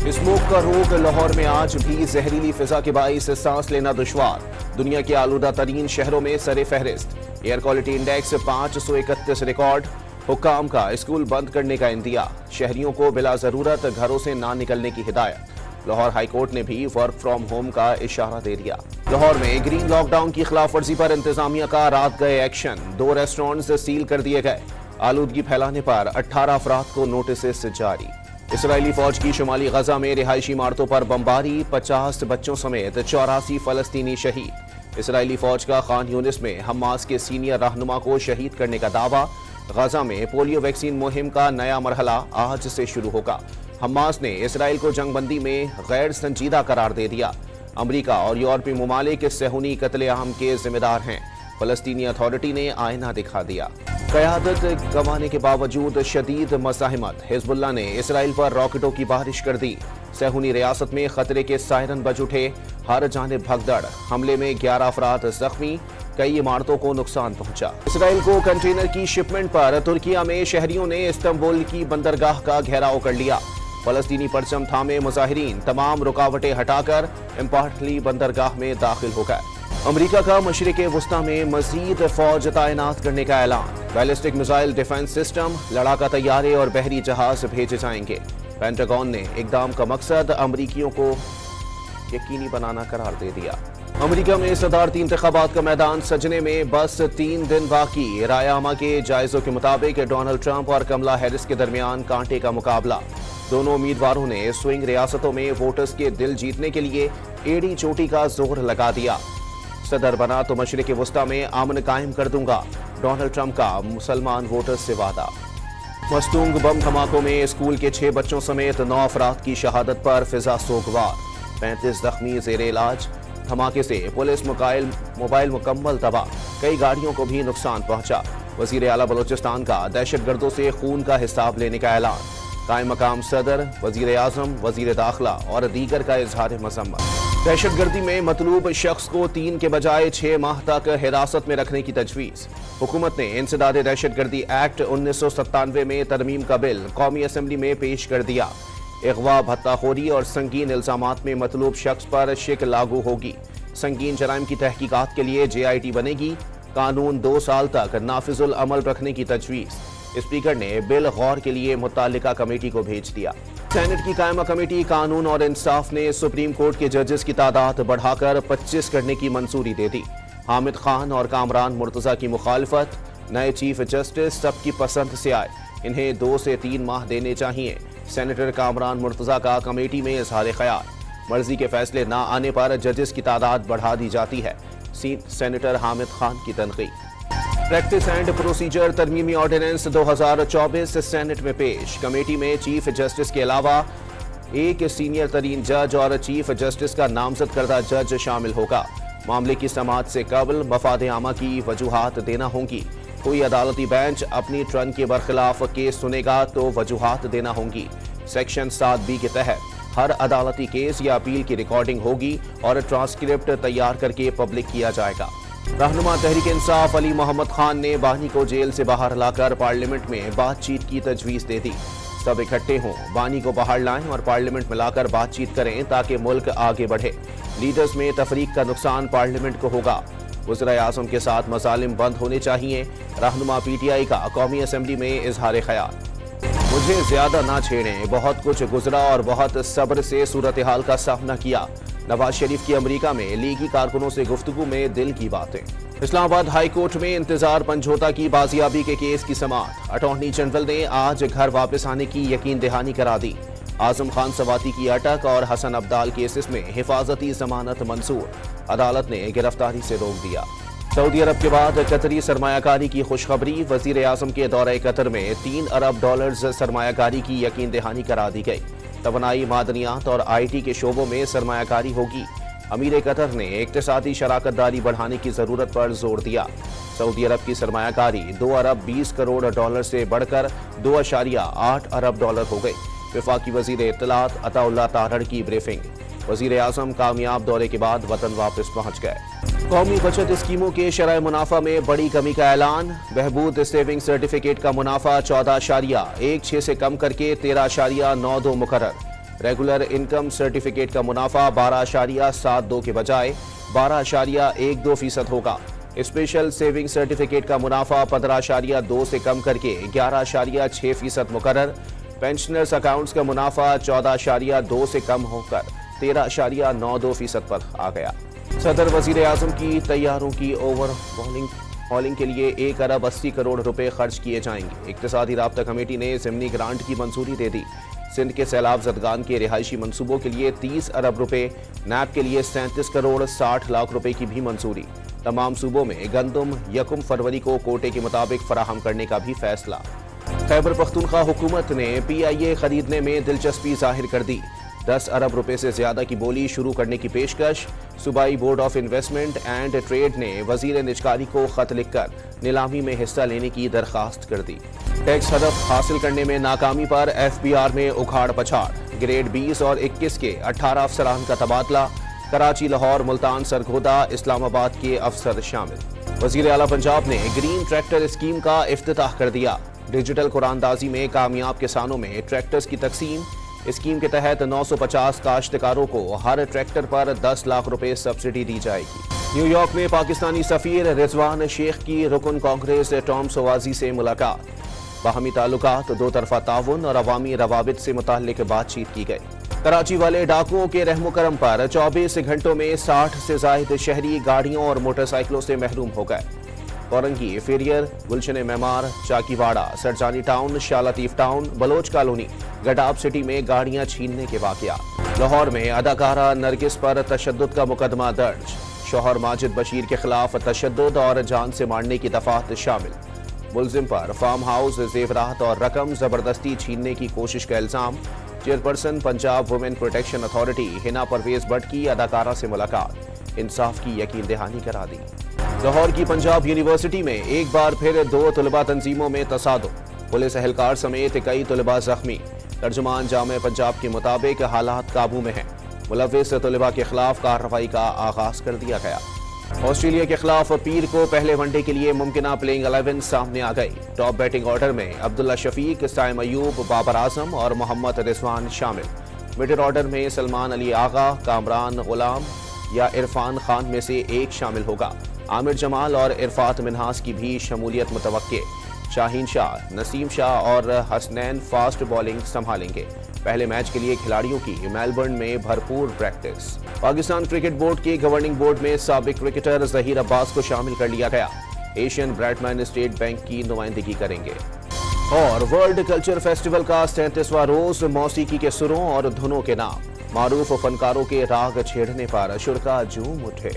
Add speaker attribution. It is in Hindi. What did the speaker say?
Speaker 1: स्मोक का रोग लाहौर में आज भी जहरीली फिजा के बाइस सांस लेना दुश्वार। दुनिया के आलूदा तरीन शहरों में सरे फहरिस्त। Air quality index 531 record. हुक्काम का स्कूल बंद करने का इंदिया। शहरियों को बिला जरूरत घरों से ना निकलने की हिदायत। लाहौर हाईकोर्ट ने भी वर्क फ्रॉम होम का इशारा दे दिया। लाहौर में ग्रीन लॉकडाउन की खिलाफ वर्जी पर इंतजामिया का रात गए एक्शन। 2 रेस्टोरेंट्स सील कर दिए गए। आलूदगी फैलाने पर 18 अफराद को नोटिस जारी। इसराइली फौज की शुमाली गजा में रिहायशी इमारतों पर बमबारी। 50 बच्चों समेत 84 फलस्तीनी शहीद। इसराइली फौज का खान यूनिस में हमास के सीनियर रहनुमा को शहीद करने का दावा। गजा में पोलियो वैक्सीन मुहिम का नया मरहला आज से शुरू होगा। हमास ने इसराइल को जंगबंदी में गैर संजीदा करार दे दिया। अमरीका और यूरोपीय ममालिक सेहूनी कत्लेआम के जिम्मेदार हैं। फलस्तीनी अथॉरिटी ने आईना दिखा दिया। क़यादत गंवाने के बावजूद शदीद मज़ाहिमत। हिज़्बुल्लाह ने इसराइल पर रॉकेटों की बारिश कर दी। सेहूनी रियासत में खतरे के सायरन बज उठे। हर जानिब भगदड़। हमले में 11 अफराद जख्मी। कई इमारतों को नुकसान पहुंचा। इसराइल को कंटेनर की शिपमेंट पर तुर्किया में शहरियों ने इस्तांबुल की बंदरगाह का घेराव कर लिया। फलस्तीनी परचम थामे मुजाहिरीन तमाम रुकावटें हटाकर इम्पार्टली बंदरगाह में दाखिल हो गए। अमरीका का मशरिक़े वुस्ता में मजीद फौज तैनात करने का ऐलान। बैलिस्टिक मिसाइल डिफेंस सिस्टम, लड़ाका तैयारे और बहरी जहाज भेजे जाएंगे। पेंटागन ने इकदाम का मकसद अमरीकियों को यकीनी बनाना करार दे दिया। अमरीका में सदारती इंतखाबात का मैदान सजने में बस 3 दिन बाकी। रायामा के जायजों के मुताबिक डोनाल्ड ट्रंप और कमला हैरिस के दरमियान कांटे का मुकाबला। दोनों उम्मीदवारों ने स्विंग रियासतों में वोटर्स के दिल जीतने के लिए एड़ी चोटी का जोर लगा दिया। सदर बना तो मशरिक़ वुस्ता में अमन कायम कर दूंगा। डोनाल्ड ट्रंप का मुसलमान वोटर्स से वादा। मस्तूंग बम धमाकों में स्कूल के 6 बच्चों समेत 9 अफराद की शहादत पर फिजा सोगवार। 35 जख्मी जेरे इलाज। धमाके से पुलिस मोबाइल मुकम्मल तबाह। कई गाड़ियों को भी नुकसान पहुंचा। वजीर आला बलोचिस्तान का दहशतगर्दों से खून का हिसाब लेने का ऐलान। कायम मकाम सदर, वजीर आजम, वजीर दाखिला और दीगर का इजहार मजम्मत। दहशतगर्दी में मतलूब शख्स को 3 के बजाय 6 माह तक हिरासत में रखने की तजवीज़। हुकूमत ने इंसदाद दहशतगर्दी एक्ट 1997 में तरमीम का बिल कौमी असम्बली में पेश कर दिया। अगवा, भत्ताखोरी और संगीन इल्जामात में मतलूब शख्स पर शिक लागू होगी। संगीन जराइम की तहकीकात के लिए JIT बनेगी। कानून 2 साल तक नाफिजुल अमल रखने की तजवीज़। स्पीकर ने बिल गौर के लिए मुत्तल्लिका कमेटी को भेज दिया। सेनेट की कायमा कमेटी कानून और इंसाफ ने सुप्रीम कोर्ट के जजेस की तादाद बढ़ाकर 25 करने की मंजूरी दे दी। हामिद खान और कामरान मुर्तजा की मुखालफत। नए चीफ जस्टिस सबकी पसंद से आए। इन्हें 2 से 3 माह देने चाहिए। सेनेटर कामरान मुर्तजा का कमेटी में इजहार ख्याल। मर्जी के फैसले ना आने पर जजेस की तादाद बढ़ा दी जाती है। सेनेटर हामिद खान की तनकीद। प्रैक्टिस एंड प्रोसीजर तरमीमी ऑर्डिनेंस 2024 सेनेट में पेश। कमेटी में चीफ जस्टिस के अलावा एक सीनियर तरीन जज और चीफ जस्टिस का नामजद करदा जज शामिल होगा। मामले की समाअत से कबल मफाद आमा की वजूहात देना होंगी। कोई अदालती बेंच अपनी टर्न के बरखिलाफ केस सुनेगा तो वजूहात देना होंगी। सेक्शन 7B के तहत हर अदालती केस या अपील की रिकॉर्डिंग होगी और ट्रांसक्रिप्ट तैयार करके पब्लिक किया जाएगा। रहनुमा तहरीक इंसाफ अली मोहम्मद खान ने बानी को जेल से बाहर लाकर पार्लियामेंट में बातचीत की तजवीज़ दे दी। सब इकट्ठे हों, बानी को बाहर लाएं और पार्लियामेंट में लाकर बातचीत करें ताकि मुल्क आगे बढ़े। लीडर्स में तफरीक का नुकसान पार्लियामेंट को होगा। वज़ीर आज़म के साथ मसालिम बंद होने चाहिए। रहनुमा PTI का कौमी असम्बली में इजहार ख्याल। मुझे ज्यादा ना छेड़ें, बहुत कुछ गुजरा और बहुत सब्र से सूरत हाल का सामना किया। नवाज शरीफ की अमरीका में लीगी कारकुनों से गुफ्तगू में दिल की बातें। इस्लामाबाद हाई कोर्ट में इंतजार पंजोता की बाजियाबी के केस की समाअत। अटॉर्नी जनरल ने आज घर वापस आने की यकीन दहानी करा दी। आजम खान सवाती की अटक और हसन अब्दाल केसेस में हिफाजती जमानत मंजूर। अदालत ने गिरफ्तारी से रोक दिया। सऊदी अरब के बाद कतरी सरमायाकारी की खुशखबरी। वजीर आजम के दौरे कतर में $3 अरब सरमायाकारी की यकीन दहानी करा दी गई। तवानाई, मादनियात और IT के शोबों में सरमायाकारी होगी। अमीर कतर ने इक्तिसादी शराकत दारी बढ़ाने की जरूरत पर जोर दिया। सऊदी अरब की सरमायाकारी $2 अरब 20 करोड़ से बढ़कर $2.8 अरब हो गई। वफाकी वजीर इत्तलात अताउल्लाह तारड़ की ब्रीफिंग। वजीर आजम कामयाब दौरे के बाद वतन वापस पहुंच गए। कौमी बचत स्कीमों के शरह मुनाफा में बड़ी कमी का ऐलान। बहबूद सेविंग सर्टिफिकेट का मुनाफा 14.16 से कम करके 13.92 मुकर्रर। रेगुलर इनकम सर्टिफिकेट का मुनाफा 12.72 के बजाय 12.12% होगा। स्पेशल सेविंग सर्टिफिकेट का मुनाफा 15.2 से कम करके 11.6% मुकर्रर। पेंशनर्स अकाउंट्स का मुनाफा 14.2 से कम होकर 13.92% पर आ गया। सदर वजीर आजम की तैयारों की ओवरहॉलिंग के लिए 1 अरब 80 करोड़ रुपए खर्च किए जाएंगे। इक्तिसादी राब्ता कमेटी ने ज़िमनी ग्रांट की मंजूरी दे दी। सिंध के सैलाब ज़दगान के रिहायशी मंसूबों के लिए 30 अरब रुपए, नैब के लिए 37 करोड़ 60 लाख रुपए की भी मंजूरी। तमाम सूबों में गंदम 1 फरवरी को कोटे के मुताबिक फराहम करने का भी फैसला। खैबर पख्तूनख्वा हुकूमत ने PIA खरीदने में दिलचस्पी जाहिर कर दी। 10 अरब रुपए से ज्यादा की बोली शुरू करने की पेशकश। सूबाई board of investment and trade ने वजीर निजकारी को खत लिखकर नीलामी में हिस्सा लेने की दरखास्त कर दी। टैक्स हदफ हासिल करने में नाकामी पर FBR में उखाड़ पछाड़। ग्रेड 20 और 21 के 18 अफसरान का तबादला। कराची, लाहौर, मुल्तान, सरगोदा, इस्लामाबाद के अफसर शामिल। वजीर आला पंजाब ने ग्रीन ट्रैक्टर स्कीम का इफ्तिताह कर दिया। डिजिटल कुरानदाजी में कामयाब किसानों में ट्रैक्टर्स की तकसीम। स्कीम के तहत 950 काश्तकारों को हर ट्रैक्टर पर 10 लाख रुपए सब्सिडी दी जाएगी। न्यूयॉर्क में पाकिस्तानी सफीर रिजवान शेख की रुकन कांग्रेस टॉम सोवाजी से मुलाकात। बाहमी ताल्लुकात, दो तरफा ताउन और अवामी रवाबित से मुताल्लिक बातचीत की गई। कराची वाले डाकुओं के रहमो करम पर 24 घंटों में 60 से ज्यादा शहरी गाड़ियों और मोटरसाइकिलों से महरूम हो गए। औरंगी, फेरियर, गुलशन Maymar, Chakiwara, Sarjani town, शालातीफ town, Bloch colony, गडाब city में गाड़ियां छीनने के वाकया। लाहौर में अदाकारा नरगिस पर तशद्दुद का मुकदमा दर्ज। शौहर माजिद बशीर के खिलाफ तशद्दुद और जान से मारने की दफात शामिल। मुलजिम पर फार्म हाउस, जेवरात और रकम जबरदस्ती छीनने की कोशिश का इल्जाम। Chairperson Punjab women protection authority Hina Parvez Bhatt की अदाकारा से मुलाकात। इंसाफ की यकीन दहानी करा दी। लाहौर की पंजाब यूनिवर्सिटी में एक बार फिर 2 तलबा तंजीमों में तसादुम। पुलिस एहलकार समेत कई तलबा जख्मी। तर्जुमान जामे पंजाब के मुताबिक हालात काबू में हैं। मुलव्विस तलबा के खिलाफ कार्रवाई का आगाज कर दिया गया। ऑस्ट्रेलिया के खिलाफ पीर को पहले वनडे के लिए मुमकिना प्लेइंग 11 सामने आ गई। टॉप बैटिंग ऑर्डर में अब्दुल्ला शफीक, साइम अयूब, बाबर आजम और मोहम्मद रिजवान शामिल। मिडिल ऑर्डर में सलमान अली आगा, कामरान गुलाम या इरफान खान में से एक शामिल होगा। आमिर जमाल और इरफात मिन्हास की भी शमूलियत मुतवक्के। शाहीन शाह, नसीम शाह और हसनैन फास्ट बॉलिंग संभालेंगे। पहले मैच के लिए खिलाड़ियों की मेलबर्न में भरपूर प्रैक्टिस। पाकिस्तान क्रिकेट बोर्ड के गवर्निंग बोर्ड में साबिक क्रिकेटर जहीर अब्बास को शामिल कर लिया गया। एशियन ब्रैडमैन स्टेट बैंक की नुमाइंदगी करेंगे। और वर्ल्ड कल्चर फेस्टिवल का 37वां रोज मौसीकी के सुरों और धुनों के नाम। मारूफ फनकारों के राग छेड़ने पर शुरका झूम उठे।